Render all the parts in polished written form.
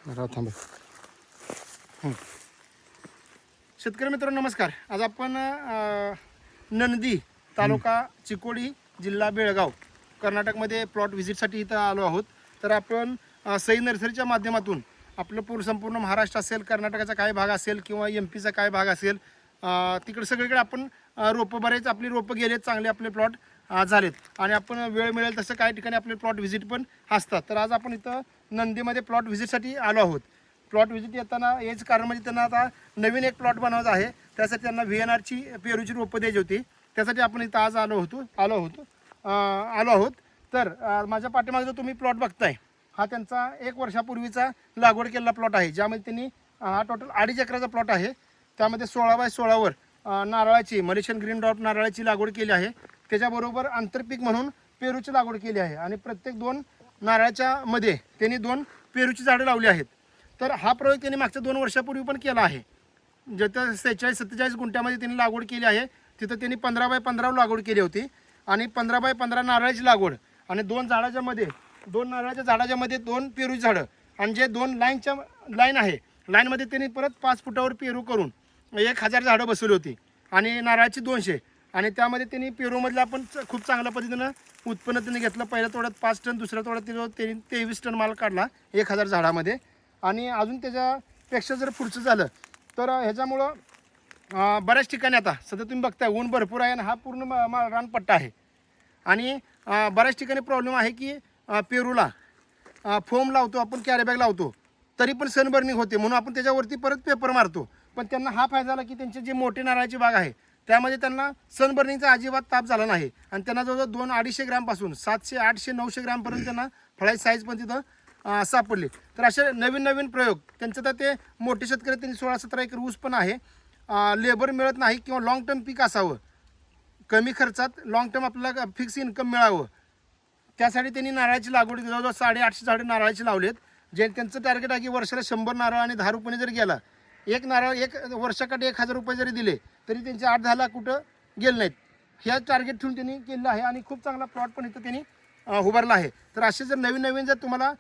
थांबा. शेतकरी मित्रांनो नमस्कार. आज आपण नंदी तालुका चिकोडी जिल्हा बेळगाव कर्नाटकमध्ये प्लॉट व्हिजिटसाठी इथं आलो आहोत. तर आपण सई नर्सरीच्या माध्यमातून आपलं संपूर्ण महाराष्ट्र असेल, कर्नाटकाचा काय भाग असेल किंवा MP चा काय भाग असेल, तिकडे सगळीकडे आपण रोपं बरेच आपली रोपं गेलेत, चांगले आपले प्लॉट झालेत आणि आपण वेळ मिळेल तसं काही ठिकाणी आपले प्लॉट व्हिजिट पण असतात. तर आज आपण इथं नंदीमध्ये प्लॉट व्हिजिटसाठी आलो आहोत. प्लॉट व्हिजिट येताना याच कारण म्हणजे त्यांना आता नवीन एक प्लॉट बनवायचा आहे, त्यासाठी त्यांना VNRची पेरूची रोपं द्यायची होती. त्यासाठी आपण इथं आज आलो आहोत. तर माझ्या पाठीमागे जो तुम्ही प्लॉट बघताय हा त्यांचा 1 वर्षापूर्वीचा लागवड केलेला प्लॉट आहे, ज्यामध्ये त्यांनी हा टोटल 2.5 एकराचा प्लॉट आहे. त्यामध्ये 16x16वर नारळाची मलेशियन ग्रीन ड्रॉप नारळाची लागवड केली आहे. त्याच्याबरोबर आंतरपीक म्हणून पेरूची लागवड केली आहे आणि प्रत्येक 2 नारळाच्या मध्ये त्यांनी 2 पेरूची झाडं लावली आहेत. तर हा प्रयोग त्यांनी मागच्या 2 वर्षापूर्वी पण केला आहे. जिथं 46-47 गुंठ्यामध्ये त्यांनी लागवड केली आहे, तिथं त्यांनी 15x15 लागवड केली होती आणि 15x15 नारळाची लागवड आणि 2 नारळाच्या झाडाच्या मध्ये 2 पेरूची झाडं आणि जे 2 लाईन आहे, लाईनमध्ये त्यांनी परत 5 फुटावर पेरू करून 1000 झाडं बसवली होती आणि नारळाची 200. आणि त्यामध्ये त्यांनी पेरूमधलं आपण खूप चांगल्या पद्धतीनं उत्पन्न त्यांनी घेतलं. पहिल्या तोड्यात 5 टन, दुसऱ्या तोड्यात त्यांनी 23 टन माल काढला 1000 झाडामध्ये. आणि अजून त्याच्यापेक्षा जर पुढचं झालं तर ह्याच्यामुळं बऱ्याच ठिकाणी आता सध्या तुम्ही बघताय ऊन भरपूर आहे आणि हा पूर्ण रानपट्टा आहे आणि बऱ्याच ठिकाणी प्रॉब्लेम आहे की पेरूला फोम लावतो आपण, कॅरीबॅग लावतो तरी पण सनबर्निंग होते, म्हणून आपण त्याच्यावरती परत पेपर मारतो. पण त्यांना हा फायदा झाला की त्यांचे जे मोठे नारळाची बाग आहे त्यामध्ये त्यांना सनबर्निंगचा अजिबात ताप झाला नाही आणि त्यांना जवळजवळ 200-250 ग्रॅमपासून 700, 800, 900 ग्रॅमपर्यंत त्यांना फळाची साईज पण तिथं सापडले. तर असे नवीन प्रयोग त्यांचं. तर ते मोठे शेतकरी त्यांनी 16-17 एकर ऊस पण आहे. लेबर मिळत नाही किंवा लॉंग टर्म पीक असावं, कमी खर्चात लॉंग टर्म आपल्याला फिक्स इन्कम मिळावं, त्यासाठी त्यांनी नारळाची लागवड जवळजवळ 850 झाडे नारळाची लावलेत. जे त्यांचं टार्गेट आहे की वर्षाला 100 नारळ आणि 10 रुपये जरी गेला, एक नारळ एक वर्षाकाठी 1000 रुपये जरी दिले तरी त्यांचे 8-10 लाख कुठं गेले नाहीत. ह्या टार्गेट ठेवून त्यांनी केलेलं आहे आणि खूप चांगला प्लॉट पण इथं त्यांनी उभारला आहे. तर असे जर नवीन जर तुम्हाला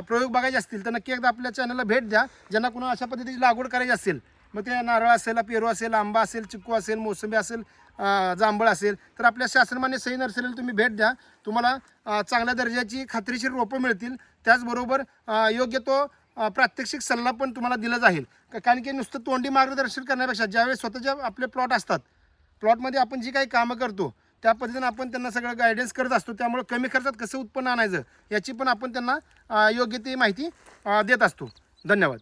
प्रयोग बघायचे असतील तर नक्की एकदा आपल्या चॅनलला भेट द्या. ज्यांना कुणा अशा पद्धतीची लागवड करायची असेल, मग ते नारळ असेल, पेरू असेल, आंबा असेल, चिक्कू असेल, मोसंबी असेल, जांभळ असेल, तर आपल्या शासनमान्य सई नर्सरीला तुम्ही भेट द्या. तुम्हाला चांगल्या दर्जाची खात्रीशीर रोपं मिळतील. त्याचबरोबर योग्य तो प्रात्यक्षिक सल्ला पण तुम्हाला दिला जाईल. कारण की नुसतं तोंडी मार्गदर्शन करण्यापेक्षा ज्यावेळेस स्वतःच्या आपले प्लॉट असतात, प्लॉटमध्ये आपण जी काही कामं करतो त्या पद्धतीने आपण त्यांना सगळं गायडन्स करत असतो. त्यामुळे कमी खर्चात कसं उत्पन्न आणायचं याची पण आपण त्यांना योग्य ती माहिती देत असतो. धन्यवाद.